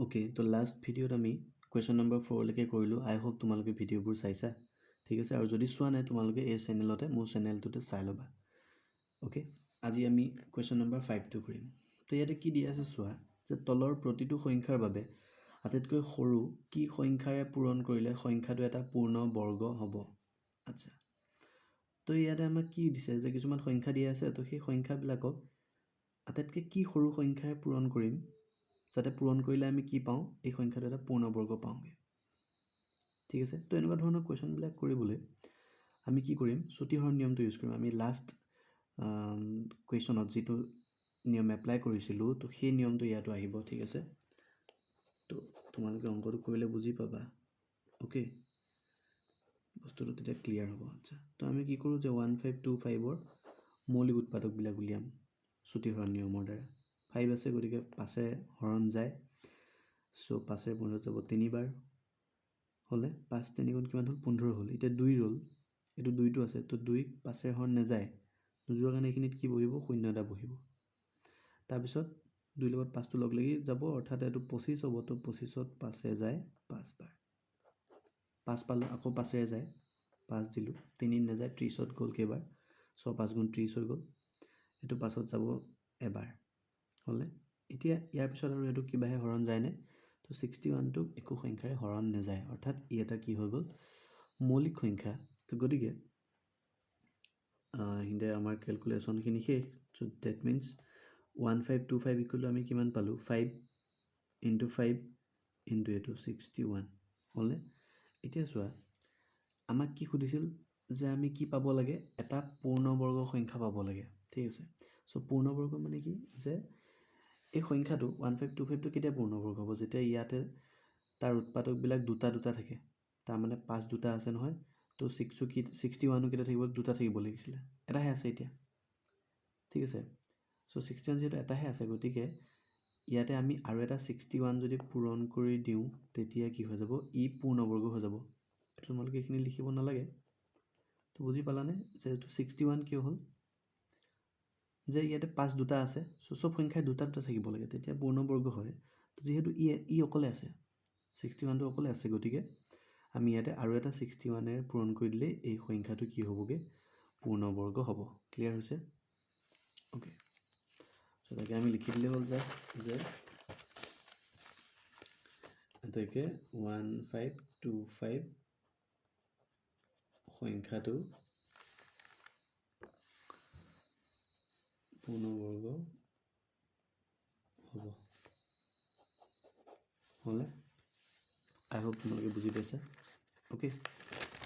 Okay, তো last ভিডিঅ'ত আমি কুৱেশ্যন নম্বৰ 4 লৈকে কৰিলোঁ। আই হোপ তোমালোকে ভিডিঅ'বোৰ চাইছা, ঠিক আছে। আৰু যদি চোৱা নাই তোমালোকে এই চেনেলতে মোৰ চেনেলটোতে চাই ল'বা। ওকে, আজি আমি কুৱেশ্যন নম্বৰ 5টো কৰিম। তো ইয়াতে কি দিয়া আছে চোৱা, যে তলৰ প্ৰতিটো সংখ্যাৰ বাবে আটাইতকৈ সৰু কি সংখ্যাৰে পূৰণ কৰিলে সংখ্যাটো এটা পূৰ্ণ বৰ্গ হ'ব। আচ্ছা, তো ইয়াতে আমাক কি দিছে, যে কিছুমান সংখ্যা দিয়া আছে। তো সেই সংখ্যাবিলাকক আটাইতকৈ কি সৰু সংখ্যাৰে পূৰণ কৰিম, যাতে পূৰণ কৰিলে আমি কি পাওঁ, এই সংখ্যাটো এটা পূৰ্ণবৰ্গ পাওঁগৈ, ঠিক আছে। তো এনেকুৱা ধৰণৰ কুৱেশ্যনবিলাক কৰিবলৈ আমি কি কৰিম, চুটিহৰণ নিয়মটো ইউজ কৰিম। আমি লাষ্ট কুৱেশ্যনত যিটো নিয়ম এপ্লাই কৰিছিলোঁ, তো সেই নিয়মটো ইয়াতো আহিব, ঠিক আছে। তো তোমালোকে অংকটো কৰিলে বুজি পাবা। অ'কে, বস্তুটো তেতিয়া ক্লিয়াৰ হ'ব। আচ্ছা, তো আমি কি কৰোঁ, যে 1525ৰ মৌলিক উৎপাদকবিলাক উলিয়াম চুটিহৰণ নিয়মৰ দ্বাৰা। 5 আছে, গতিকে 5 হৰণ যায়। চ' 5 15 যাব 3বাৰ হ'লে 5 3 গুণ কিমান হ'ল, 15 হ'ল। এতিয়া 2 ৰ'ল, এইটো 2টো আছে, তো 2ক 5 হৰণ নাযায়, নোযোৱাৰ কাৰণে এইখিনিত কি বহিব, 0 এটা বহিব। তাৰপিছত 2 লগত 5টো লগ লাগি যাব, অৰ্থাৎ এইটো 25 হ'ব। তো 25ত 5 যায় 5 বাৰ, 5 পালোঁ, আকৌ 5 যায়, 5 দিলোঁ, 3 নাযায়, 30ত গ'ল কেইবাৰ, 6 5 গুণ 30 হৈ গ'ল। এইটো 5ত যাব এবাৰ হ'লে। এতিয়া ইয়াৰ পিছত আৰু এইটো কিবাহে হৰণ যায়নে, তো 61টোক একো সংখ্যাৰে হৰণ নাযায়, অৰ্থাৎ ই এটা কি হৈ গ'ল, মৌলিক সংখ্যা। তো গতিকে এইখিনিতে আমাৰ কেলকুলেশ্যনখিনি শেষ। চ' ডেট মিনছ 1525 ইকুৱেল টু আমি কিমান পালোঁ, 5 × 5 × এইটো 61 হ'লনে। এতিয়া চোৱা, আমাক কি সুধিছিল, যে আমি কি পাব লাগে, এটা পূৰ্ণবৰ্গ সংখ্যা পাব লাগে, ঠিক আছে। চ' পূৰ্ণবৰ্গ মানে কি, যে এই সংখ্যাটো 1525টো কেতিয়া পূৰ্ণবৰ্গ হ'ব, যেতিয়া ইয়াতে তাৰ উৎপাদকবিলাক দুটা দুটা থাকে। তাৰমানে 5 দুটা আছে নহয়, তো 61ও কেতিয়া থাকিব, দুটা থাকিব লাগিছিলে, এটাহে আছে এতিয়া, ঠিক আছে। চ' 61 যিহেতু এটাহে আছে, গতিকে ইয়াতে আমি আৰু এটা 61 যদি পূৰণ কৰি দিওঁ, তেতিয়া কি হৈ যাব, ই পূৰ্ণবৰ্গ হৈ যাব। তোমালোকে এইখিনি লিখিব নালাগে। তো বুজি পালানে, যে এইটো 61 কিয় হ'ল, যে ইয়াতে 5 দুটা আছে। চ' চব সংখ্যাই দুটা দুটা থাকিব লাগে, তেতিয়া পূৰ্ণবৰ্গ হয়। তো যিহেতু ই অকলে আছে, 61টো অকলে আছে, গতিকে আমি ইয়াতে আৰু এটা 61ৰে পূৰণ কৰি দিলে এই সংখ্যাটো কি হ'বগৈ, পূৰ্ণবৰ্গ হ'ব। ক্লিয়াৰ হৈছে। অ'কে, চ' তাকে আমি লিখি দিলে হ'ল জাষ্ট, যে এতেকে 1525 সংখ্যাটো পূৰ্ণবৰ্গ হ'ব। হ'লে আই হোপ তোমালোকে বুজি পাইছা। অ'কে,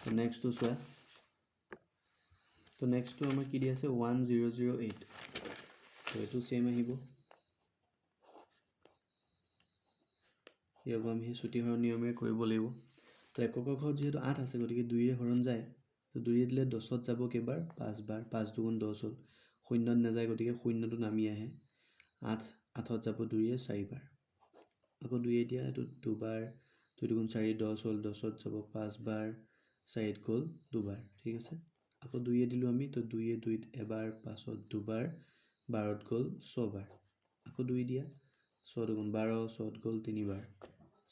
তো নেক্সটটো চোৱা। তো নেক্সটটো আমাৰ কি দি আছে, 1008। তো এইটো ছেইম আহিব, ইয়াকো আমি সেই চুটিহৰণ নিয়মেৰে কৰিব লাগিব। তো এককৰ ঘৰত যিহেতু 8 আছে, গতিকে 2ৰে হৰণ যায়। তো 2ৰে দিলে 10ত যাব কেইবাৰ, 5 বাৰ, 5 দুগুণ 10 হ'ল, 0ত নাযায়, গতিকে 0টো নামি আহে। 8ত যাব 2ৰে 4 বাৰ, আকৌ 2ৰে দিয়া এইটো 2 বাৰ, 2 দুগুণ 4 10 হ'ল, 10ত যাব 5 বাৰ, 4ত গ'ল 2 বাৰ, ঠিক আছে। আকৌ 2ৰে দিলোঁ আমি, তো 2ৰে 2ত এবাৰ, 5ত 2 বাৰ, 12ত গ'ল 6 বাৰ, আকৌ 2 দিয়া, 6 দুগুণ 12, 6ত গ'ল 3 বাৰ,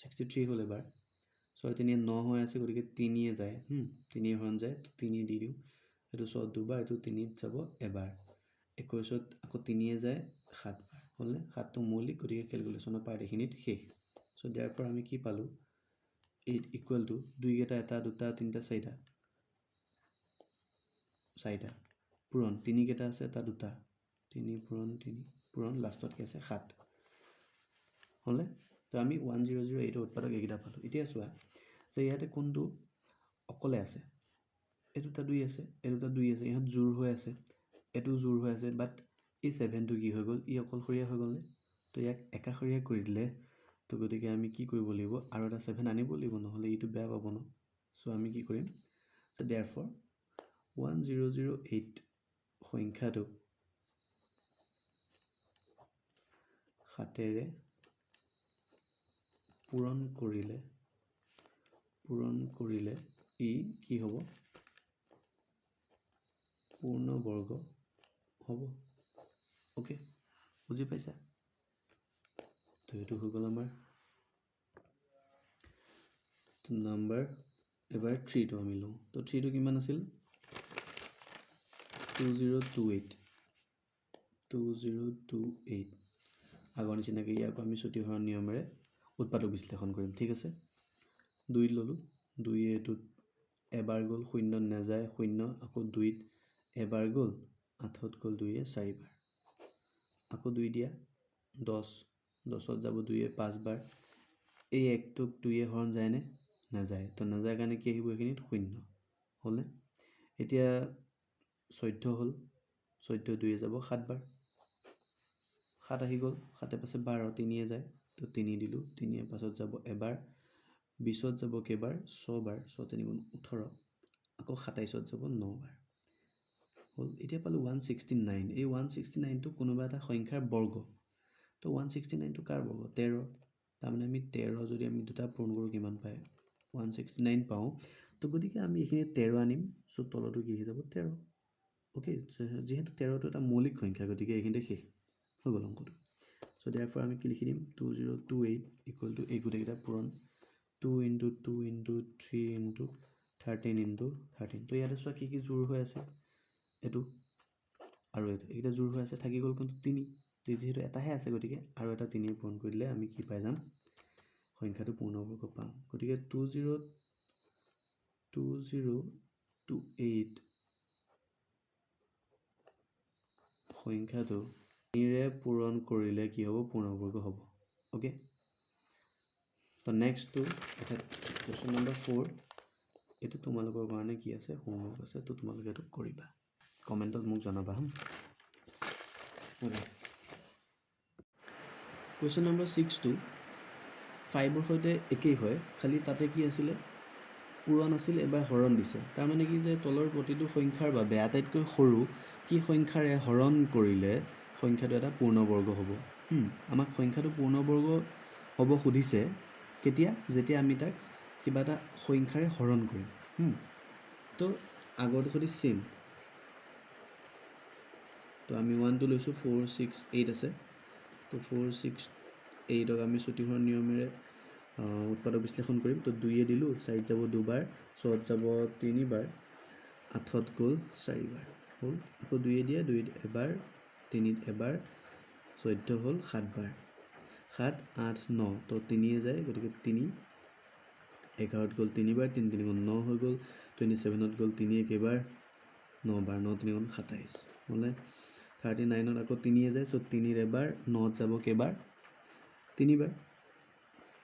63 হ'ল এবাৰ। 6 3 9 হৈ আছে, গতিকে 3য়ে যায়, 3য়ে হৰণ যায়, তো 3 দি দিওঁ। এইটো 6ত 2 বাৰ, এইটো 3ত যাব এবাৰ, 21ত আকৌ 3য়ে যায় 7 বাৰ, হ'লনে। 7টো মৌলিক, গতিকে কেলকুলেশ্যনৰ পাৰ্ট এইখিনিত শেষ। চ' দিয়াৰ পৰা আমি কি পালোঁ, 8 ইকুৱেল টু 2 কেইটা, 1 2 3 4টা, 4টা পূৰণ, 3 কেইটা আছে, 1 2 3 পূৰণ 3 পূৰণ, লাষ্টত কি আছে 7, হ'লে। তো আমি 1008ৰ উৎপাদক এইকেইটা পালোঁ। এতিয়া চোৱা, যে ইয়াতে কোনটো অকলে আছে, এই দুটা 2 আছে, এই দুটা 2 আছে, ইহঁত জোৰ হৈ আছে, এইটো জোৰ হৈ আছে, বাট এই 7টো কি হৈ গ'ল, ই অকলশৰীয়া হৈ গ'লনে। তো ইয়াক একাষৰীয়া কৰি দিলে, তো গতিকে আমি কি কৰিব লাগিব, আৰু এটা 7 আনিব লাগিব, নহ'লে এইটো বেয়া পাব ন। চ' আমি কি কৰিম, চ' দেয়াৰফৰ 1008 সংখ্যাটো 7ৰে পূৰণ কৰিলে ই কি হ'ব, পূৰ্ণবৰ্গ হ'ব। অ'কে, বুজি পাইছা। তো এইটো হৈ গ'ল আমাৰ নাম্বাৰ এবাৰ 3টো আমি লওঁ তো 3টো কিমান আছিল 2028 আগৰ নিচিনাকৈ ইয়াকো আমি ছুটিহৰণ নিয়মেৰে উৎপাদক বিশ্লেষণ কৰিম ঠিক আছে 2 ল'লোঁ 2 এইটোত এবাৰ গ'ল 0 নাযায় 0 আকৌ 2ত এবাৰ গ'ল 8ত গ'ল 2 4বাৰ আকৌ 2 দিয়া 10 10ত যাব 2 5 বাৰ এই একটোক 2 হৰণ যায়নে নাযায় তো নাযায় কাৰণে কি আহিব এইখিনিত 0 হ'লনে এতিয়া 14 হ'ল 14 2 যাব 7 বাৰ 7 আহি গ'ল 7 পাছে 12 3 যায় তো 3 দিলোঁ 3 পাছত যাব এবাৰ 20ত যাব কেইবাৰ 6 বাৰ 6 3 18 আকৌ 27ত যাব 9 বাৰ হ'ল এতিয়া পালোঁ 169 এই 169টো কোনোবা এটা সংখ্যাৰ বৰ্গ তো 169টো কাৰ বৰ্গ 13 তাৰমানে আমি 13 যদি আমি দুটা পূৰণ কৰোঁ কিমান পায় 169 পাওঁ তো গতিকে আমি এইখিনি 13 আনিম চ' তলটো কি হৈ যাব 13 অ'কে যিহেতু 13টো এটা মৌলিক সংখ্যা গতিকে এইখিনিতে শেষ হৈ গ'ল অংকটো চ' therefore আমি কি লিখি দিম 2028 ইকুৱেল টু এই গোটেইকেইটা পূৰণ 2 into 2 into 3 into 13 into 13 তো ইয়াতে চোৱা কি জোৰ হৈ আছে এইটো আৰু এইকেইটা জোৰ হৈ আছে থাকি গ'ল কিন্তু 3 তো যিহেতু এটাহে আছে গতিকে আৰু এটা 3 পূৰণ কৰি দিলে আমি কি পাই যাম সংখ্যাটো পূৰ্ণবৰ্গ পাম গতিকে 2028 সংখ্যাটো 3ৰে পূৰণ কৰিলে কি হ'ব পূৰ্ণবৰ্গ হ'ব ওকে তো নেক্সটটো এটা কোৱেশ্চন নম্বৰ 4 এইটো তোমালোকৰ কাৰণে কি আছে হোমৱৰ্ক আছে তো তোমালোকে এইটো কৰিবা কমেণ্টত মোক জনাবা ওকে কুৱেশ্যন নম্বৰ 6টো 5ৰ সৈতে একেই হয় খালি তাতে কি আছিলে পূৰণ আছিল এবাৰ হৰণ দিছে তাৰমানে কি যে তলৰ প্ৰতিটো সংখ্যাৰ বাবে আটাইতকৈ সৰু কি সংখ্যাৰে হৰণ কৰিলে সংখ্যাটো এটা পূৰ্ণবৰ্গ হ'ব আমাক সংখ্যাটো পূৰ্ণবৰ্গ হ'ব সুধিছে কেতিয়া যেতিয়া আমি তাক কিবা এটা সংখ্যাৰে হৰণ কৰিম তো আগৰটো সৈতে সেম তো আমি 1টো লৈছোঁ 4 6 8 আছে তো 4 6 8ক আমি ছুটিহৰণ নিয়মেৰে উৎপাদক বিশ্লেষণ কৰিম তো 2 দিলোঁ 4 যাব 2 বাৰ 6ত যাব 3 বাৰ 8ত গ'ল 4 বাৰ হ'ল আকৌ 2 দিয়া 2 এবাৰ 3ত এবাৰ 14 হ'ল 7 বাৰ 7 8 9 তো 3 যায় গতিকে 3 11ত গ'ল 3 বাৰ 3 3 9 হৈ গ'ল 27ত গ'ল 3 কেইবাৰ 9 বাৰ 9 3 27 হ'লে 39ত আকৌ 3 যায় চ' 3ৰ এবাৰ 9ত যাব কেইবাৰ 3 বাৰ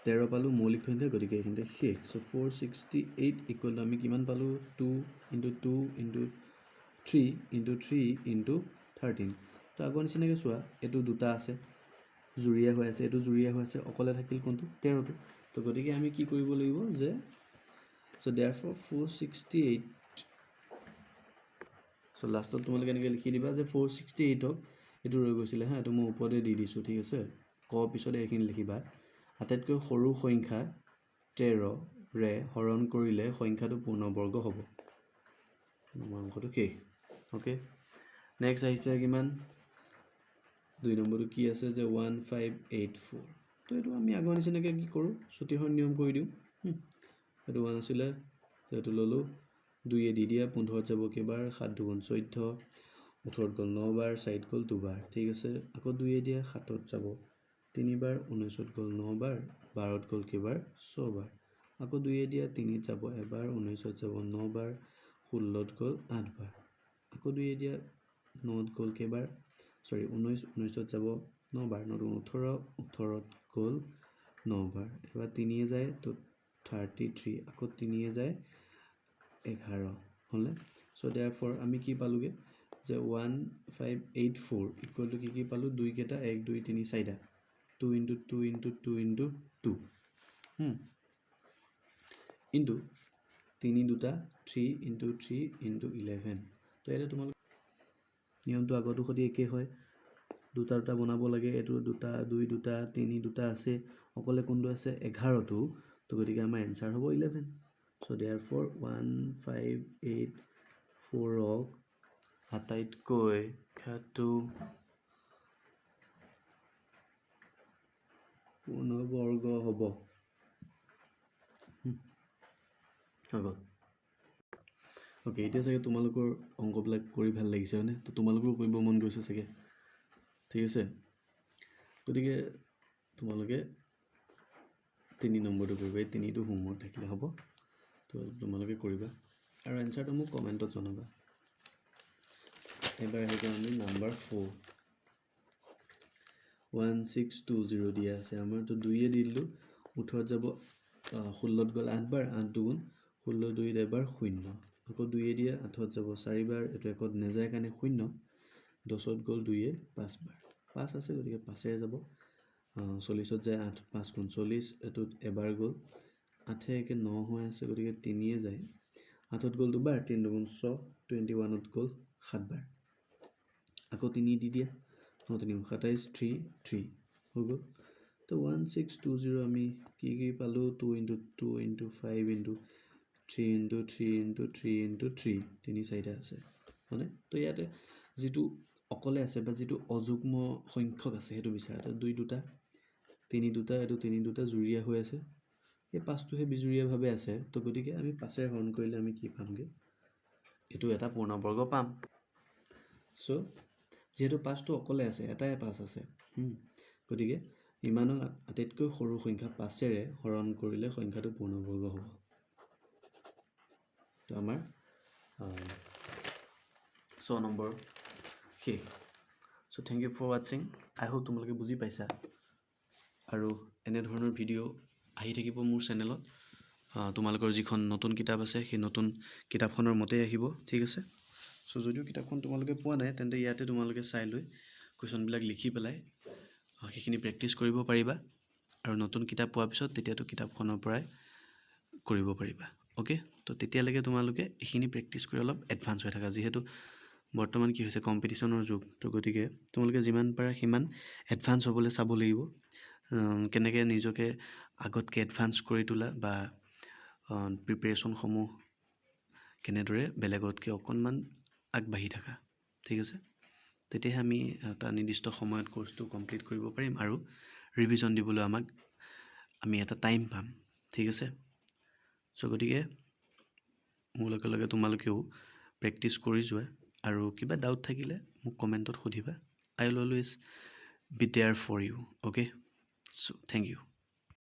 13 পালোঁ মৌলিক সংখ্যা গতিকে এইখিনিতে শেষ চ' 468 ইকুৱেল টু আমি কিমান পালোঁ 2 into 2 into 3 into 3 into 13 তো আগৰ নিচিনাকৈ চোৱা এইটো দুটা আছে জুৰীয়া হৈ আছে এইটো জুৰীয়া হৈ আছে অকলে থাকিল কোনটো 13টো তো গতিকে আমি কি কৰিব লাগিব যে চ' therefore 468 চ' লাষ্টত তোমালোকে এনেকৈ লিখি দিবা যে 468ক এইটো ৰৈ গৈছিলে হা এইটো মই ওপৰতে দি দিছোঁ ঠিক আছে ক পিছতে এইখিনি লিখিবা আটাইতকৈ সৰু সংখ্যা 13ৰে হৰণ কৰিলে সংখ্যাটো পূৰ্ণবৰ্গ হ'ব আমাৰ অংকটো শেষ অ'কে নেক্সট আহিছে কিমান 2 নম্বৰটো কি আছে যে 1584 তো এইটো আমি আগৰ নিচিনাকৈ কি কৰোঁ ছুটিহৰণ নিয়ম কৰি দিওঁ এইটো 1 আছিলে তো এইটো ল'লোঁ 2 দি দিয়া 15ত যাব কেইবাৰ 7 2 14 18ত গ'ল 9 বাৰ 4ত গ'ল 2 বাৰ ঠিক আছে আকৌ 2 দিয়া 7ত যাব 3 বাৰ 19ত গ'ল 9 বাৰ 12ত গ'ল কেইবাৰ 6 বাৰ আকৌ 2 দিয়া 3ত যাব এবাৰ 19ত যাব 9 বাৰ 16ত গ'ল 8 বাৰ আকৌ 2 দিয়া 9ত গ'ল কেইবাৰ 19ত যাব 9 বাৰ 9 18 18ত গ'ল 9 বাৰ এবাৰ 3 যায় তো 33 আকৌ 3 যায় 11 হ'লে চ' therefore আমি কি পালোঁগৈ যে 1584 ইকুৱেল টু কি পালোঁ 2 কেইটা 1 2 3 4টা 2 into 2 into 2 into 2 ইনটু 3 দুটা 3 into 3 into 11 তো এতিয়া তোমালোক নিয়মটো আগৰটো সৈতে একেই হয় দুটা দুটা বনাব লাগে এইটো দুটা 2 দুটা 3 দুটা আছে অকলে কোনটো আছে 11টো তো গতিকে আমাৰ এনচাৰ হ'ব 11 চ' therefore 1584ক আটাইতকৈ সংখ্যাটো পূৰ্ণবৰ্গ হ'ব হৈ গ'ল অ'কে এতিয়া চাগে তোমালোকৰ অংকবিলাক কৰি ভাল লাগিছে হয়নে তো তোমালোকৰো কৰিব মন গৈছে চাগে ঠিক আছে গতিকে তোমালোকে 3 নম্বৰটো কৰিবা এই 3টো হোমৱৰ্ক থাকিলে হ'ব তো তোমালোকে কৰিবা আৰু এনচাৰটো মোক কমেণ্টত জনাবা এবাৰ আহি যাওঁ আমি নাম্বাৰ 4 1620 দিয়া আছে আমাৰতো 2 দি দিলোঁ 18 যাব 16 গ'ল 8 বাৰ 8 দুগুণ 16 2 এবাৰ 0 আকৌ 2 দিয়া 8 যাব 4 বাৰ এইটো একত নেযায় কাৰণে 0 10 গ'ল 2 5 বাৰ 5 আছে গতিকে 5 যাব 40 যায় 8 5 গুণ 40 এইটোত এবাৰ গ'ল 8 একে 9 হৈ আছে গতিকে 3 যায় 8 গ'ল 2 বাৰ 3 দুগুণ 6 21 গ'ল 7 বাৰ আকৌ 3 দি দিয়া 9 3 27 3 3 হৈ গ'ল তো 1620 আমি কি পালোঁ 2 × 2 × 5 × 3 × 3 × 3 × 3 তিনি চাৰিটা আছে হয়নে তো ইয়াতে যিটো অকলে আছে বা যিটো অযুগ্ম সংখ্যক আছে সেইটো বিচাৰা তো 2 দুটা 3 দুটা এইটো 3 দুটা জুৰীয়া হৈ আছে এই 5টোহে বিজুৰীয়াভাৱে আছে তো গতিকে আমি 5ৰে হৰণ কৰিলে আমি কি পামগৈ এইটো এটা পূৰ্ণবৰ্গ পাম চ' যিহেতু 5টো অকলে আছে এটাই 5 আছে গতিকে ইমানৰ আটাইতকৈ সৰু সংখ্যা 5ৰে হৰণ কৰিলে সংখ্যাটো পূৰ্ণবৰ্গ হ'ব তো আমাৰ 6 নম্বৰ শেষ চ' থেংক ইউ ফৰ ৱাটছিং আই হোপ তোমালোকে বুজি পাইছা আৰু এনেধৰণৰ ভিডিঅ' আহি থাকিব মোৰ চেনেলত তোমালোকৰ যিখন নতুন কিতাপ আছে সেই নতুন কিতাপখনৰ মতেই আহিব ঠিক আছে চ' যদিও কিতাপখন তোমালোকে পোৱা নাই তেন্তে ইয়াতে তোমালোকে চাই লৈ কুৱেশ্যনবিলাক লিখি পেলাই সেইখিনি প্ৰেক্টিছ কৰিব পাৰিবা আৰু নতুন কিতাপ পোৱাৰ পিছত তেতিয়াতো কিতাপখনৰ পৰাই কৰিব পাৰিবা অ'কে তো তেতিয়ালৈকে তোমালোকে এইখিনি প্ৰেক্টিছ কৰি অলপ এডভান্স হৈ থাকা যিহেতু বৰ্তমান কি হৈছে কম্পিটিশ্যনৰ যুগ তো গতিকে তোমালোকে যিমান পাৰা সিমান এডভান্স হ'বলৈ চাব লাগিব কেনেকৈ নিজকে আগতকৈ এডভান্স কৰি তোলা বা প্ৰিপেৰেশ্যনসমূহ কেনেদৰে বেলেগতকৈ অকণমান আগবাঢ়ি থাকা ঠিক আছে তেতিয়াহে আমি এটা নিৰ্দিষ্ট সময়ত কোৰ্চটো কমপ্লিট কৰিব পাৰিম আৰু ৰিভিজন দিবলৈ আমি এটা টাইম পাম ঠিক আছে চ' গতিকে মোৰ লগে লগে তোমালোকেও প্ৰেক্টিছ কৰি যোৱা আৰু কিবা ডাউট থাকিলে মোক কমেণ্টত সুধিবা I will always be there for you okay so' thank U